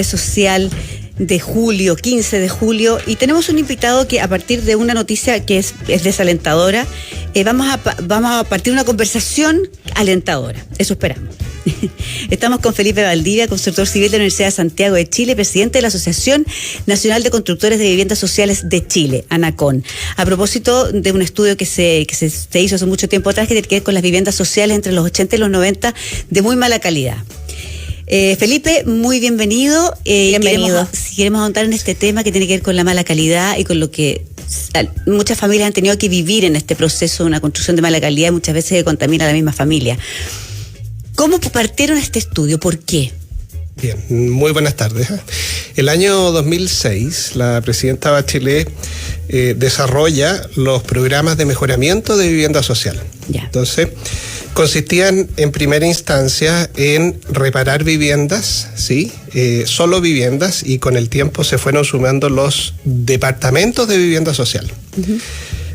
social de julio, 15 de julio, y tenemos un invitado que a partir de una noticia que es desalentadora, vamos a partir una conversación alentadora, eso esperamos. Estamos con Felipe Valdivia, constructor civil de la Universidad de Santiago de Chile, presidente de la Asociación Nacional de Constructores de Viviendas Sociales de Chile, ANACON, a propósito de un estudio que se hizo hace mucho tiempo atrás que tiene que ver con las viviendas sociales entre los 80 y los 90 de muy mala calidad. Felipe, muy bienvenido. Bienvenido. Queremos ahondar en este tema que tiene que ver con la mala calidad y con lo que muchas familias han tenido que vivir en este proceso de una construcción de mala calidad y muchas veces que contamina a la misma familia. ¿Cómo partieron este estudio? ¿Por qué? Bien, muy buenas tardes. El año 2006, la presidenta Bachelet desarrolla los programas de mejoramiento de vivienda social. Ya. Entonces, consistían en primera instancia en reparar viviendas, ¿sí? Solo viviendas, y con el tiempo se fueron sumando los departamentos de vivienda social. Uh-huh.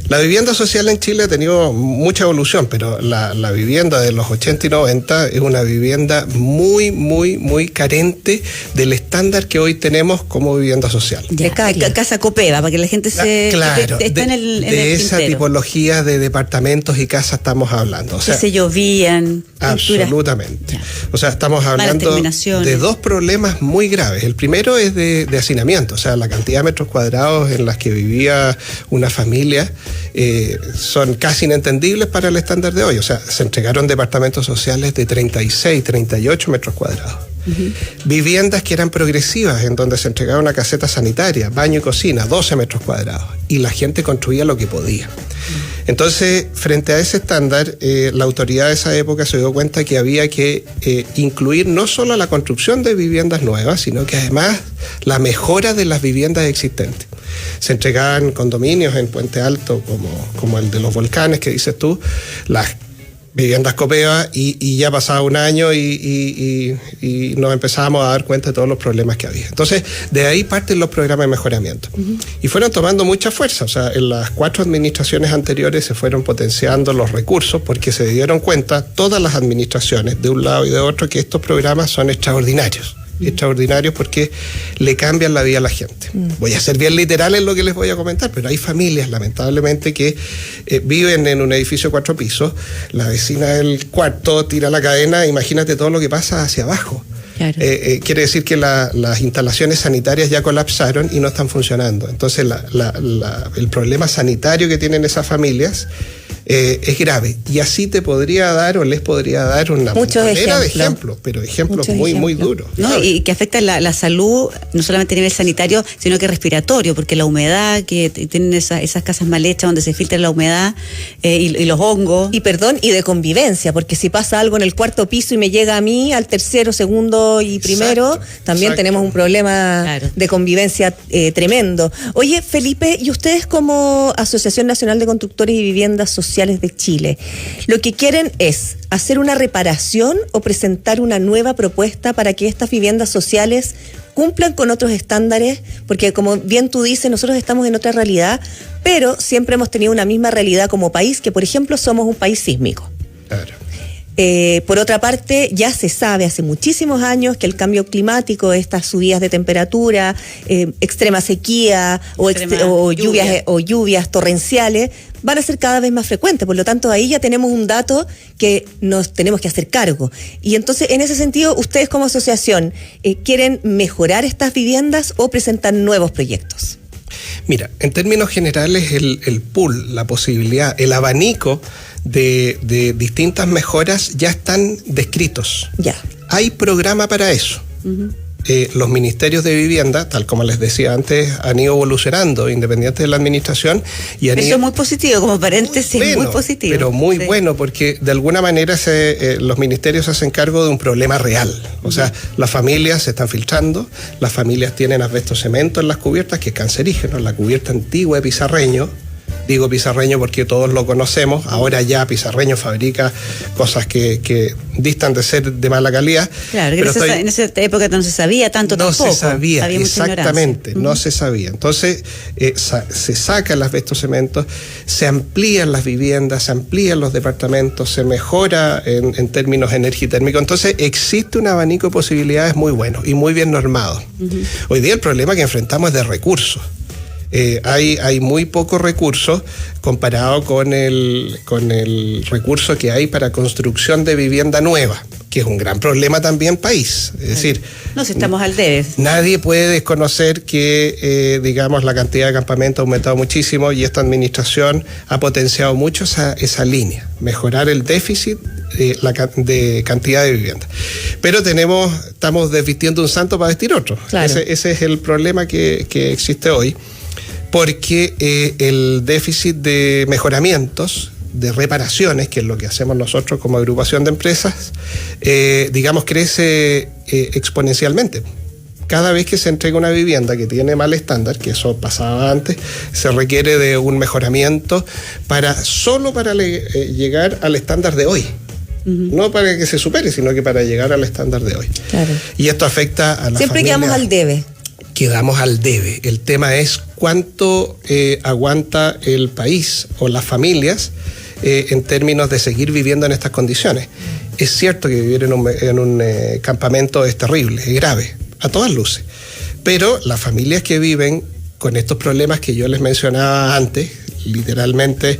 La vivienda social en Chile ha tenido mucha evolución, pero la vivienda de los 80 y 90 es una vivienda muy carente del estándar que hoy tenemos como vivienda social. Ya, casa Copeva, para que la gente está en el esa tipología de departamentos y casas estamos hablando. O sea, que se llovían. Absolutamente. Ya. O sea, estamos hablando de dos problemas muy graves. El primero es de hacinamiento, o sea, la cantidad de metros cuadrados en las que vivía una familia son casi inentendibles para el estándar de hoy. O sea, se entregaron departamentos sociales de 36, 38 metros cuadrados. Uh-huh. Viviendas que eran progresivas, en donde se entregaba una caseta sanitaria, baño y cocina, 12 metros cuadrados. Y la gente construía lo que podía. Uh-huh. Entonces, frente a ese estándar, la autoridad de esa época se dio cuenta que había que incluir no solo la construcción de viviendas nuevas, sino que además la mejora de las viviendas existentes. Se entregaban condominios en Puente Alto, como el de los volcanes que dices tú, las viviendas Copeva, y ya pasaba un año y nos empezábamos a dar cuenta de todos los problemas que había. Entonces, de ahí parten los programas de mejoramiento. Uh-huh. Y fueron tomando mucha fuerza. O sea, en las 4 administraciones anteriores se fueron potenciando los recursos porque se dieron cuenta todas las administraciones, de un lado y de otro, que estos programas son extraordinarios. Extraordinarios porque le cambian la vida a la gente. Voy a ser bien literal en lo que les voy a comentar, pero hay familias, lamentablemente, que viven en un edificio de 4 pisos, la vecina del cuarto tira la cadena, imagínate todo lo que pasa hacia abajo. Claro. Quiere decir que las instalaciones sanitarias ya colapsaron y no están funcionando. Entonces el problema sanitario que tienen esas familias es grave, y así te podría dar o les podría dar una manera de ejemplos, pero ejemplos muy duros. ¿No? Y que afectan la salud, no solamente a nivel sanitario, sino que respiratorio, porque la humedad que tienen esas casas mal hechas donde se filtra la humedad y los hongos. Y de convivencia, porque si pasa algo en el 4º piso y me llega a mí, al 3º, 2º y 1º, también tenemos un problema de convivencia tremendo. Oye, Felipe, ¿y ustedes como Asociación Nacional de Constructores y Viviendas Sociales de Chile, lo que quieren es hacer una reparación o presentar una nueva propuesta para que estas viviendas sociales cumplan con otros estándares? Porque como bien tú dices, nosotros estamos en otra realidad, pero siempre hemos tenido una misma realidad como país, que por ejemplo somos un país sísmico. Claro. Por otra parte, ya se sabe hace muchísimos años que el cambio climático, estas subidas de temperatura, extrema sequía o lluvias torrenciales, van a ser cada vez más frecuentes. Por lo tanto, ahí ya tenemos un dato que nos tenemos que hacer cargo. Y entonces, en ese sentido, ustedes como asociación, ¿quieren mejorar estas viviendas o presentar nuevos proyectos? Mira, en términos generales, el pool, la posibilidad, el abanico de distintas mejoras ya están descritos. Ya. Hay programa para eso. Uh-huh. Los ministerios de vivienda, tal como les decía antes, han ido evolucionando independiente de la administración. Y eso es muy positivo, como paréntesis, muy positivo. Pero muy bueno, porque de alguna manera los ministerios se hacen cargo de un problema real. O sea, las familias se están filtrando, las familias tienen asbesto cemento en las cubiertas, que es cancerígeno, la cubierta antigua de Pizarreño, Digo pizarreño porque todos lo conocemos. Ahora ya Pizarreño fabrica cosas que distan de ser de mala calidad. Claro, que en esa época no se sabía tanto tampoco. No se sabía, había exactamente, no se sabía. Entonces se saca el asbestocemento, se amplían las viviendas, se amplían los departamentos, se mejora en términos energitérmicos. Entonces existe un abanico de posibilidades muy bueno y muy bien normado. Hoy día el problema que enfrentamos es de recursos. Hay muy pocos recursos comparado con el recurso que hay para construcción de vivienda nueva, que es un gran problema también país. Es decir, nos estamos al debe. Nadie puede desconocer que, digamos, la cantidad de campamentos ha aumentado muchísimo y esta administración ha potenciado mucho esa línea, mejorar el déficit de cantidad de vivienda. Pero estamos desvistiendo un santo para vestir otro. Claro. Ese es el problema que existe hoy. Porque el déficit de mejoramientos, de reparaciones, que es lo que hacemos nosotros como agrupación de empresas, digamos, crece exponencialmente. Cada vez que se entrega una vivienda que tiene mal estándar, que eso pasaba antes, se requiere de un mejoramiento solo para llegar al estándar de hoy. No para que se supere, sino que para llegar al estándar de hoy. Claro. Y esto afecta a la Siempre familia. quedamos al debe. Quedamos al debe. El tema es cuánto aguanta el país o las familias en términos de seguir viviendo en estas condiciones. Es cierto que vivir en un campamento es terrible, es grave, a todas luces. Pero las familias que viven con estos problemas que yo les mencionaba antes, literalmente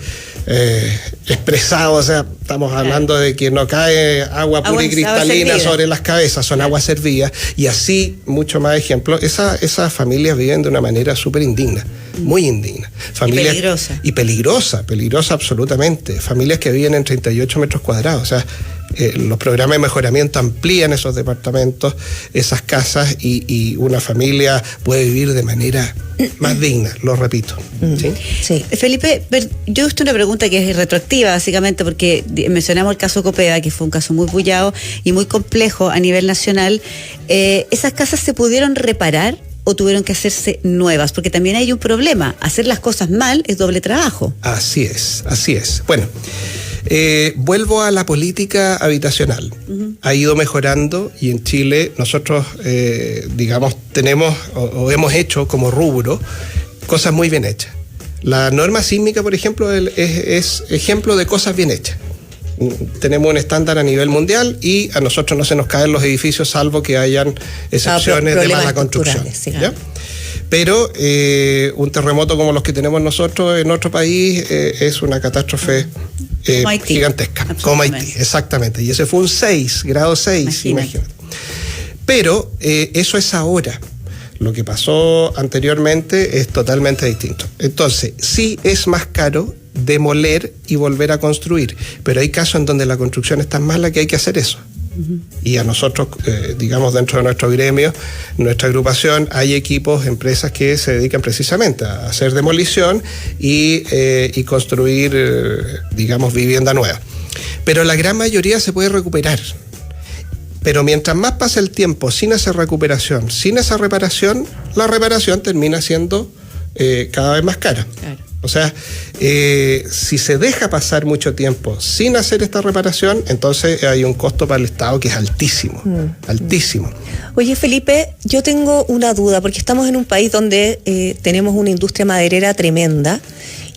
expresado, o sea, estamos hablando de que no cae agua pura y cristalina sobre las cabezas, son aguas servidas, y así mucho más ejemplos. Esas familias viven de una manera súper indigna, muy indigna. Familias, y peligrosa absolutamente. Familias que viven en 38 metros cuadrados, o sea, los programas de mejoramiento amplían esos departamentos, esas casas, y una familia puede vivir de manera más digna, lo repito. ¿Sí? Sí. Felipe, yo esto una pregunta que es retroactiva, básicamente, porque mencionamos el caso Copeva, que fue un caso muy bullado y muy complejo a nivel nacional. ¿Esas casas se pudieron reparar o tuvieron que hacerse nuevas? Porque también hay un problema, hacer las cosas mal es doble trabajo. Así es. Bueno, vuelvo a la política habitacional. Ha ido mejorando y en Chile nosotros, digamos, tenemos o hemos hecho como rubro cosas muy bien hechas. La norma sísmica, por ejemplo, es ejemplo de cosas bien hechas. Tenemos un estándar a nivel mundial y a nosotros no se nos caen los edificios salvo que hayan excepciones de mala construcción. Sí, ¿ya? Pero un terremoto como los que tenemos nosotros en otro país es una catástrofe gigantesca, como Haití, exactamente. Y ese fue un 6, grado 6, imagínate. Pero eso es ahora. Lo que pasó anteriormente es totalmente distinto. Entonces, sí es más caro demoler y volver a construir, pero hay casos en donde la construcción es tan mala que hay que hacer eso. Y a nosotros, digamos, dentro de nuestro gremio, nuestra agrupación, hay equipos, empresas que se dedican precisamente a hacer demolición y construir, digamos, vivienda nueva. Pero la gran mayoría se puede recuperar. Pero mientras más pasa el tiempo sin esa recuperación, sin esa reparación, la reparación termina siendo cada vez más cara. Claro. O sea, si se deja pasar mucho tiempo sin hacer esta reparación, entonces hay un costo para el Estado que es altísimo, altísimo. Oye, Felipe, yo tengo una duda, porque estamos en un país donde tenemos una industria maderera tremenda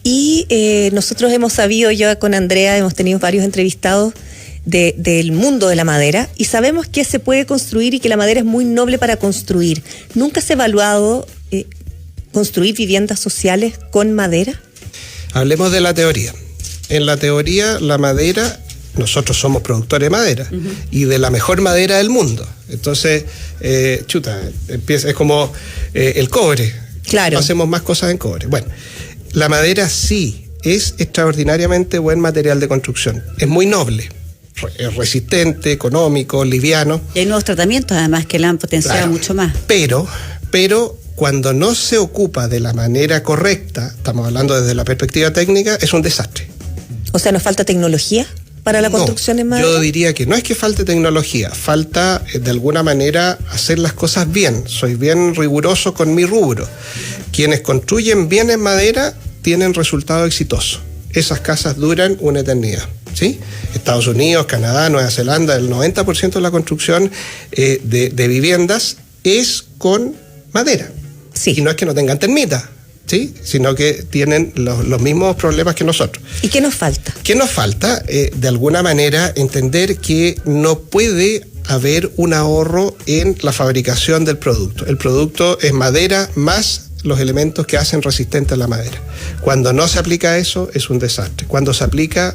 y nosotros hemos sabido, yo con Andrea hemos tenido varios entrevistados del mundo de la madera y sabemos que se puede construir y que la madera es muy noble para construir. ¿Nunca se ha evaluado construir viviendas sociales con madera? Hablemos de la teoría. En la teoría, la madera, nosotros somos productores de madera y de la mejor madera del mundo. Entonces, es como el cobre. Claro. Hacemos más cosas en cobre. Bueno, la madera sí es extraordinariamente buen material de construcción. Es muy noble. Es resistente, económico, liviano. Y hay nuevos tratamientos además que la han potenciado mucho más. Pero cuando no se ocupa de la manera correcta, estamos hablando desde la perspectiva técnica, es un desastre. O sea, ¿nos falta tecnología para la construcción en madera? Yo diría que no es que falte tecnología, falta de alguna manera hacer las cosas bien. Soy bien riguroso con mi rubro. Quienes construyen bien en madera tienen resultado exitoso. Esas casas duran una eternidad. ¿Sí? Estados Unidos, Canadá, Nueva Zelanda, el 90% de la construcción de viviendas es con madera. Sí. Y no es que no tengan termitas, ¿sí? Sino que tienen los mismos problemas que nosotros. ¿Y qué nos falta? ¿Qué nos falta? De alguna manera entender que no puede haber un ahorro en la fabricación del producto. El producto es madera más los elementos que hacen resistente a la madera. Cuando no se aplica eso, es un desastre. Cuando se aplica,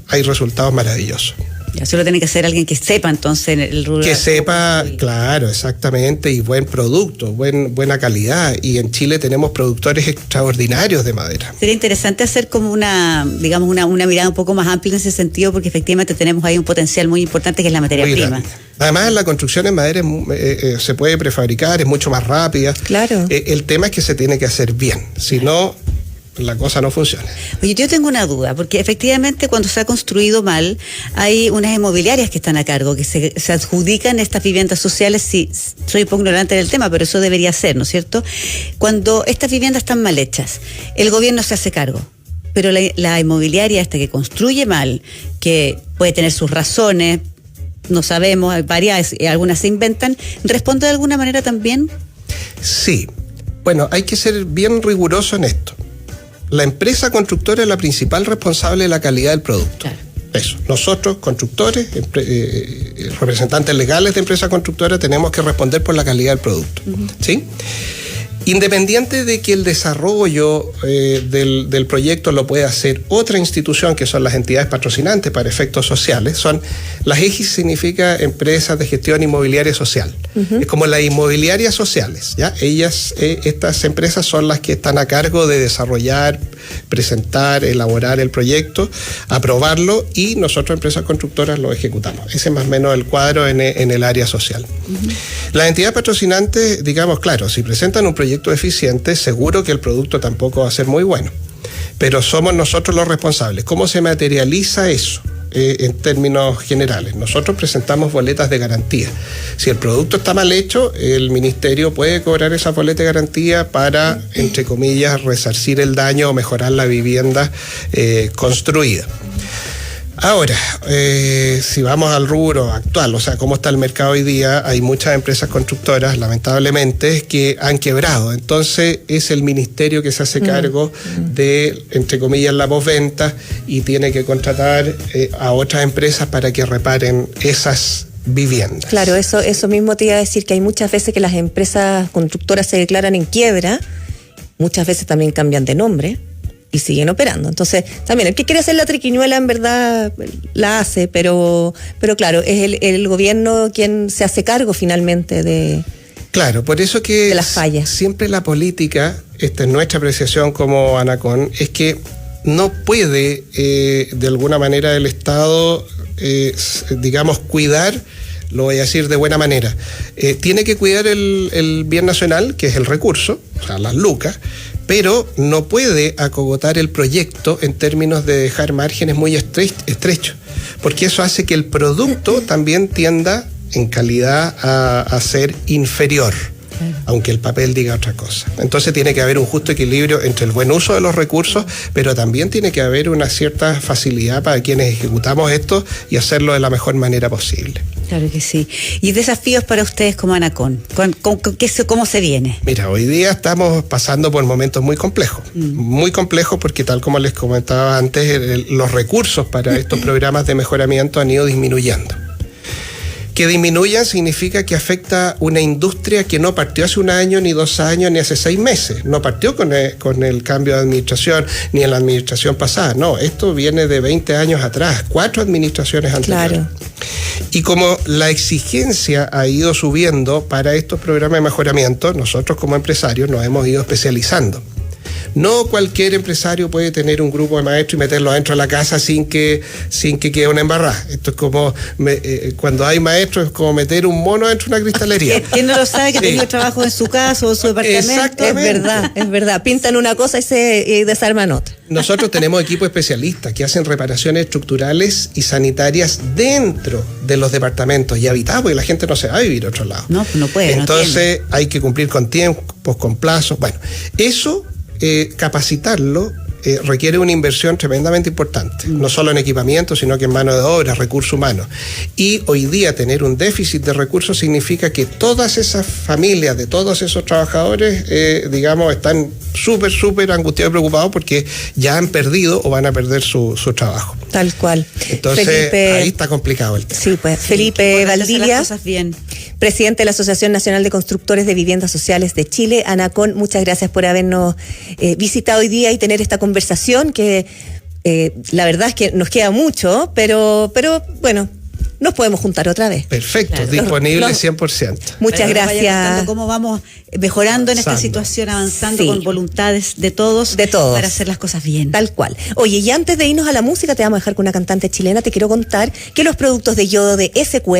hay resultados maravillosos. Eso lo tiene que hacer alguien que sepa entonces en el rubro. Que sepa, claro, exactamente, y buen producto, buena calidad. Y en Chile tenemos productores extraordinarios de madera. Sería interesante hacer como una mirada un poco más amplia en ese sentido, porque efectivamente tenemos ahí un potencial muy importante que es la materia prima. Grande. Además, la construcción en madera se puede prefabricar, es mucho más rápida. Claro. El tema es que se tiene que hacer bien, si no, la cosa no funciona. Oye, yo tengo una duda, porque efectivamente cuando se ha construido mal, hay unas inmobiliarias que están a cargo, que se adjudican estas viviendas sociales. Sí, soy un poco ignorante del tema, pero eso debería ser, ¿no es cierto? Cuando estas viviendas están mal hechas, el gobierno se hace cargo, pero la inmobiliaria esta que construye mal, que puede tener sus razones, no sabemos, hay varias, algunas se inventan, ¿responde de alguna manera también? Sí. Bueno, hay que ser bien riguroso en esto. La empresa constructora es la principal responsable de la calidad del producto. Claro. Eso. Nosotros, constructores, representantes legales de empresas constructoras, tenemos que responder por la calidad del producto. Uh-huh. ¿Sí? Independiente de que el desarrollo del proyecto lo pueda hacer otra institución, que son las entidades patrocinantes para efectos sociales, las EGIS significa Empresas de Gestión Inmobiliaria Social. Uh-huh. Es como las inmobiliarias sociales, ¿ya? Estas empresas son las que están a cargo de desarrollar, presentar, elaborar el proyecto, aprobarlo, y nosotros, empresas constructoras, lo ejecutamos. Ese es más o menos el cuadro en el área social. Uh-huh. Las entidades patrocinantes, digamos, claro, si presentan un proyecto eficiente, seguro que el producto tampoco va a ser muy bueno, pero somos nosotros los responsables. ¿Cómo se materializa eso? En términos generales, nosotros presentamos boletas de garantía. Si el producto está mal hecho, el ministerio puede cobrar esa boleta de garantía para, entre comillas, resarcir el daño o mejorar la vivienda construida. Ahora, si vamos al rubro actual, o sea, cómo está el mercado hoy día, hay muchas empresas constructoras, lamentablemente, que han quebrado. Entonces, es el ministerio que se hace cargo de, entre comillas, la postventa, y tiene que contratar a otras empresas para que reparen esas viviendas. Claro, eso mismo te iba a decir, que hay muchas veces que las empresas constructoras se declaran en quiebra, muchas veces también cambian de nombre y siguen operando. Entonces, también el que quiere hacer la triquiñuela en verdad la hace, pero claro, es el gobierno quien se hace cargo finalmente de... Claro, por eso que de las fallas. Siempre la política, esta es nuestra apreciación como ANACON, es que no puede de alguna manera el Estado, digamos, cuidar, lo voy a decir de buena manera, tiene que cuidar el bien nacional, que es el recurso, o sea, las lucas, pero no puede acogotar el proyecto en términos de dejar márgenes muy estrechos, porque eso hace que el producto también tienda en calidad a ser inferior, aunque el papel diga otra cosa. Entonces tiene que haber un justo equilibrio entre el buen uso de los recursos, pero también tiene que haber una cierta facilidad para quienes ejecutamos esto y hacerlo de la mejor manera posible. Claro que sí. ¿Y desafíos para ustedes como ANACON? ¿Cómo se viene? Mira, hoy día estamos pasando por momentos muy complejos. Muy complejos porque, tal como les comentaba antes, los recursos para estos programas de mejoramiento han ido disminuyendo. Que disminuyan significa que afecta una industria que no partió hace un año, ni 2 años, ni hace 6 meses. No partió con el cambio de administración, ni en la administración pasada. No, esto viene de 20 años atrás, 4 administraciones anteriores. Claro. Y como la exigencia ha ido subiendo para estos programas de mejoramiento, nosotros como empresarios nos hemos ido especializando. No cualquier empresario puede tener un grupo de maestros y meterlo adentro de la casa sin que quede una embarrada. Esto es como, cuando hay maestros, es como meter un mono dentro de una cristalería. ¿Quién no lo sabe que ha tenido trabajo en su casa o en su departamento? Exactamente. Es verdad. Pintan una cosa y desarman otra. Nosotros tenemos equipos especialistas que hacen reparaciones estructurales y sanitarias dentro de los departamentos y habitados, porque la gente no se va a vivir a otro lado. No puede. Entonces hay que cumplir con tiempos, con plazos. Bueno, eso... capacitarlo requiere una inversión tremendamente importante, no solo en equipamiento, sino que en mano de obra, recursos humanos. Y hoy día tener un déficit de recursos significa que todas esas familias de todos esos trabajadores, digamos, están súper angustiados y preocupados porque ya han perdido o van a perder su trabajo. Tal cual. Entonces, Felipe, ahí está complicado el tema. Sí, pues Felipe Valdivia, presidente de la Asociación Nacional de Constructores de Viviendas Sociales de Chile, ANACON, muchas gracias por habernos visitado hoy día y tener esta conversación que la verdad es que nos queda mucho, pero bueno, nos podemos juntar otra vez. Perfecto, claro. Disponible 100%. Muchas gracias. Cómo vamos mejorando en esta situación, avanzando con voluntades de todos para hacer las cosas bien. Tal cual. Oye, y antes de irnos a la música, te vamos a dejar con una cantante chilena. Te quiero contar que los productos de yodo de SQM